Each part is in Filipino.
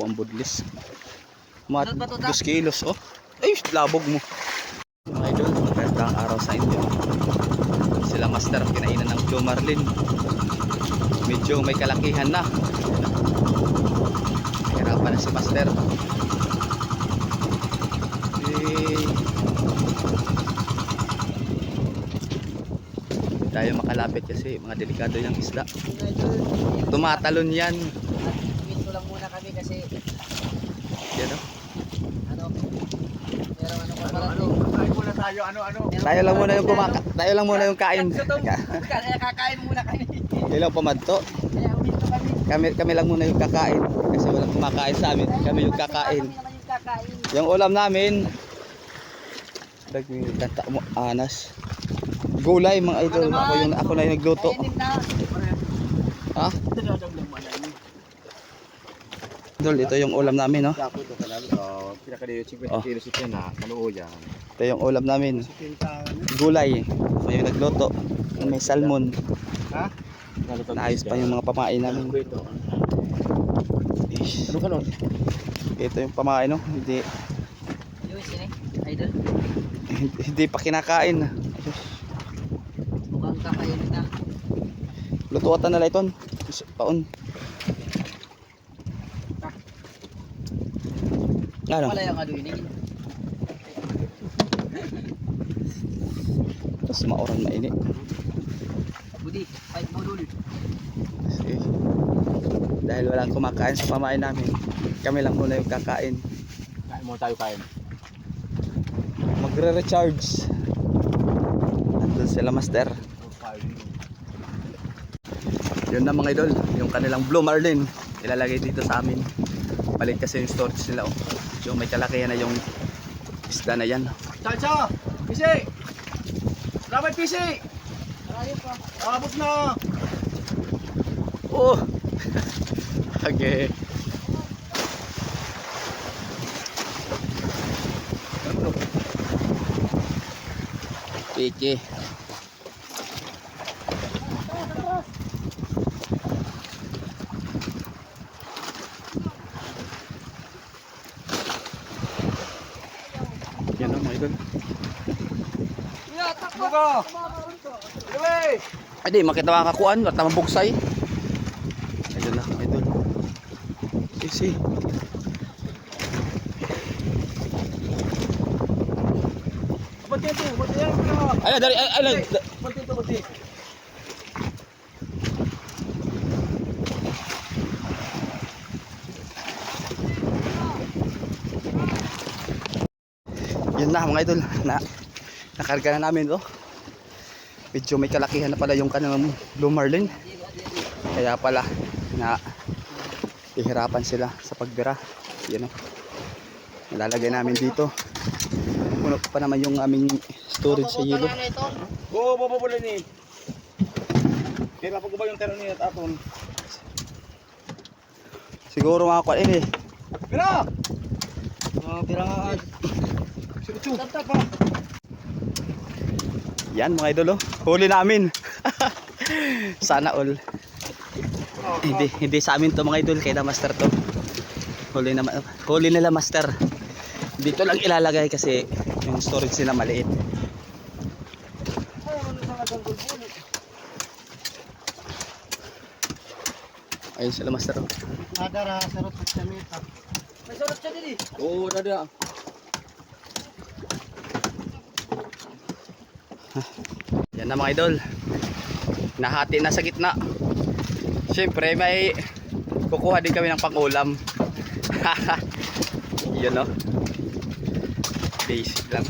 Ang budlis. Mat 2 kilos oh. Ay, labog mo. Mga idol, magandang araw sa inyo. Sila master kinainan ng Blue Marlin. Medyo may kalakihan na. Hirapan na si master. Hindi tayo makalapit kasi mga delikado yung isda. Tumatalon yan. Dito lang muna kami kasi Yan o. kain muna tayo, Tayo lang muna yung kain. Kaya kakain muna kami. Ilang pamadto. Kaya uminto kami. Kami lang muna yung kakain kasi walang kumakain sa amin. Kami yung kakain. Kami naman yung kakain. Yung ulam namin tata mo anas. Gulay mga idol. Ako na yung nagluto. Kainin na. Ha? Idol, ito yung ulam namin, no? Oh. Ito yung ulam namin. Gulay. May nagluto. May salmon. Ha? Naayos pa yung mga pamain namin. Ano ka nun? Ito yung pamain, no? Hindi Idol. hindi pa kinakain. Mukhang kakainin na. Lutuatan na lang ito. Paon. Ano? Wala yung aduinin. Tapos maoran mainit. Budi, fight mo dulu. Kasi dahil walang kumakain sa pamain namin, kami lang muna yung kakain. Kain mo tayo kain. Magre-recharge. Andun sila master. Yun na mga idol, yung kanilang Blue Marlin ilalagay dito sa amin. Palit kasi yung storage nila oh. So may kalakihan na yung isda na yan. Chacha! Pisi! Ramay pisi! Ayun pa. Abot na! Oh! Okay. Piki. Yan o mga idol. Takbo ka! Iwi! Ay di, makita makakuan. At naman bugsay. Idol na, idol. Easy. Bati ito! Bati yan! Ay, dari, ay. Bati ito! Bati! Yun na mga idol. Nakarga na namin to. Medyo may kalakihan na pala yung kanilang Blue Marlin. Kaya pala na ihirapan sila sa pagbira. Yan o. Nilalagay namin dito. Puno pa naman yung aming storage sa yelo. Oo, bababula ni. Kaya pag ba yung tero niya at aton? Siguro mga kuwan eh. Pira! Pira nga. Tap pa. Yan mga idol oh. Huli namin. Sana all. Hindi sa amin to mga idol, kay na master to. Huli nila master. Dito lang ilalagay kasi yung storage nila maliit. Ayun sila master oh. Adara sarot sa meta. May sarot siya dili. Oo, dada. Yan na mga idol. Nahati na sa gitna. Siyempre may kukuha din kami ng pang-ulam. Yun o. Basic lang.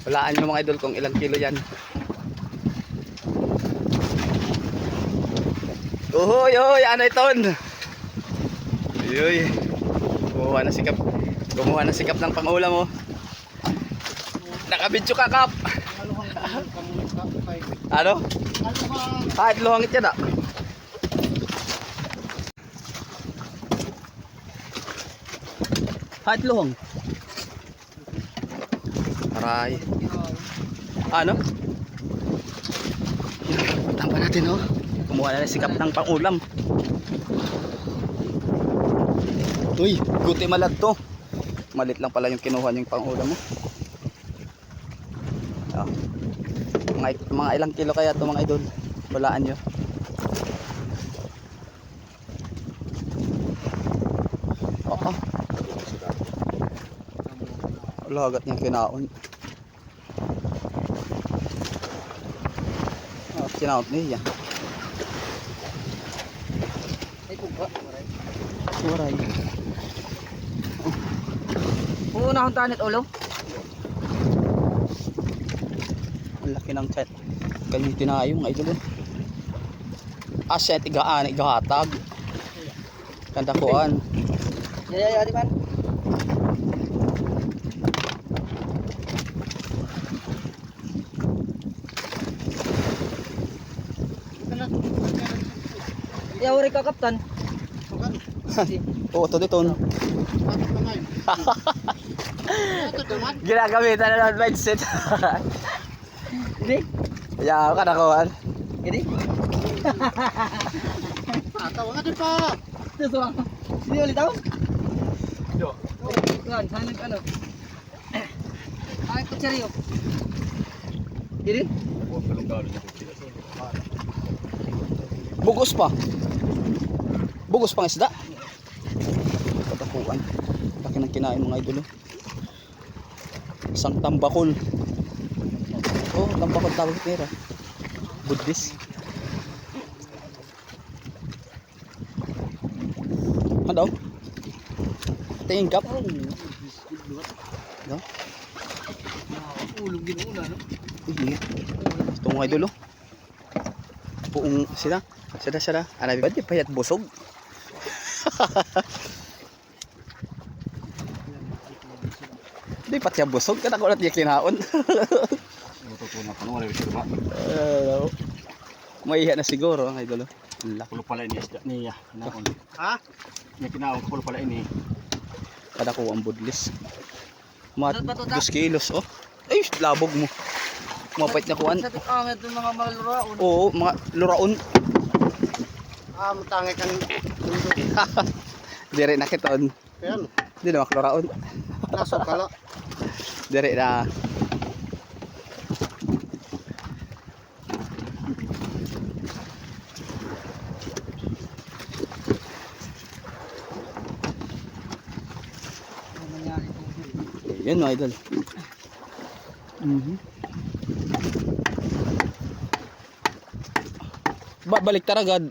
Walaan nyo mga idol kung ilang kilo yan. Uhoy, uhoy, ano iton? Uy, kumuha na sikap ng pangulam mo. Nakabidyo ka kap. Ano? Kahit luhangit yan ah. Kahit luhang. Aray. Ano? natin oh. Kumuha na si Kap ng pangulam. Uy, guti malad to. Malit lang pala yung kinuha niyong pangulam mo. Oh. Mga ilang kilo kaya ito mga idol. Walaan nyo. Oo. Lagat niya kinaon. Kinaon niya. Ay, pugwa. Waray. Unahon tanit ulo. Ang laki ng chat. Kanyang tinayo mga idol. Aset igahatag. Kandakuan. Ya, di man. Ya, uri ka kaptan. Oo, ito dito. Ginagamitan na ng mindset. Ini, Kaya ka nakuhan. ini. Tawa nga din pa. Ito so. Sini ulit tao. Yo. Tuan, sana ano. Ay, kutsaryo. Ini. Bugos pa. Bugos pang isda. Katakuan. Laki ng kinain mga idol. Isang tambakol. Oh, tambakol tawag nila. Buddhist. Ano? Tingin Kap. No? Ulog din una, no? Hindi. Ito mga idol. Buong sila. Sada. Ano ba di payat busog? Di pa siya busog. Kada ko na tiyak kinaon. Tutunan pa wala bisa ba. Maiya na siguro ang idol. Laki. Kulo pala ini isda niya. Naon. Ha? Niya kinaon kulo pala ini. Kada ko ang budlis. Mga Bato, bato, 2 kilos oh. Ay, labog mo. Mapait na kuan. Sa tikangat ng mga maluraon. Oo, mga luraon. Mutangi kan Dire na kiton. Ayan. Di na makluraon. Nasok kala. Dire na. Yan mga idol. Balik taragad.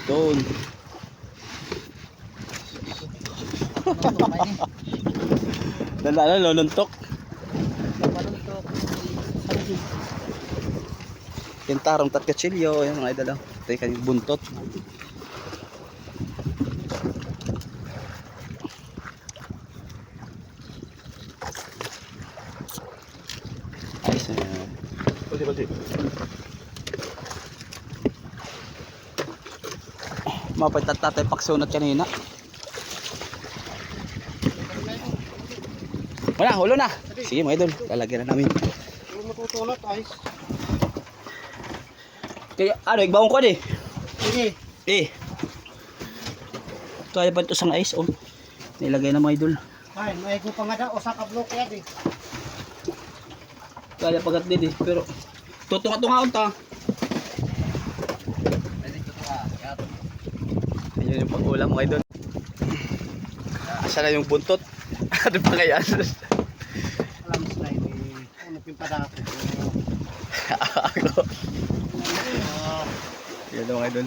Doon. Dala lolontok. Yung tarong tatkatsilyo, yung mga idol. Ito yung kanyang buntot. Ayos na yan. Baldi. Mapait tatay paksunat kanina. Wala, hulo na. Sige mga idol, lalagyan na namin. Kulo matutulot ay. Kaya ano, igbawang ko di. Sige. Kaya pa ito sang ice oh. Nilagay na mga idol. Ay, may ko pa nga daw usa ka block ya di. Kaya pagat din eh, pero tutunga-tungaon ta. Ayun yung pag-ulam mga idol. Asa na yung buntot? Ano pa kaya? Alam slide ni ano pimpada ko. Ako. Yun mga idol.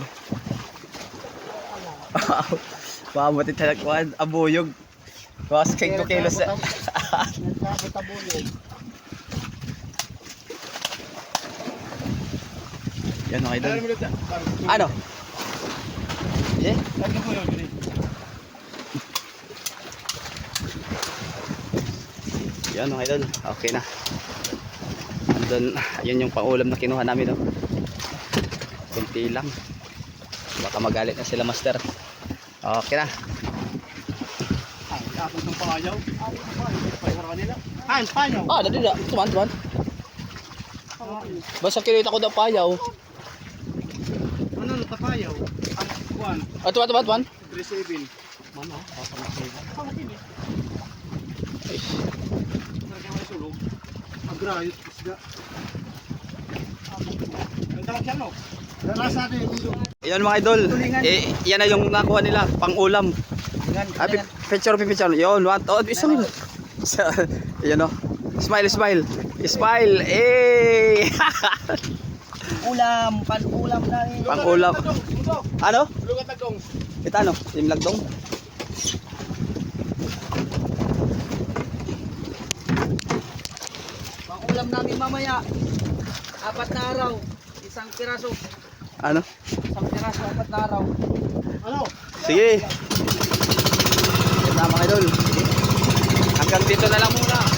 Mabuti talaga abuyog. Mas 5 kilos. Yan mga idol. Ano? Yeah? Yan mga idol. Okay na. Andun, yun yung pangulam na kinuha namin. No? Kunti lang. Baka magalit na sila master. Okay na. Tapos ng pangayaw. Ay, pangayaw nila. Ay, pangayaw. Ah, dali na. Tuman. Basta kinita ko daw payaw. Ano, tapayaw? Ang kuwan, Atuan. 37. Mano? Sarga mo sulog. Agrayos, isda. Ang tawag siya, no? Nasa atin yung mundo. Ayan mga idol. Yan na yung nakuha nila. Pang-ulam. Ah, picture. Yun, one, two, isang. Yan o. Smile. Eh! Ulam, pan-ulam na rin. Pang-ulam. Ano? Lugat na kong. Ito ano? Yung lagdong. Pang-ulam namin mamaya. 4 na araw. Isang piraso. Ano? 4 na araw. Ano? Sige. Yan na mga idol. Hanggang dito na lang muna.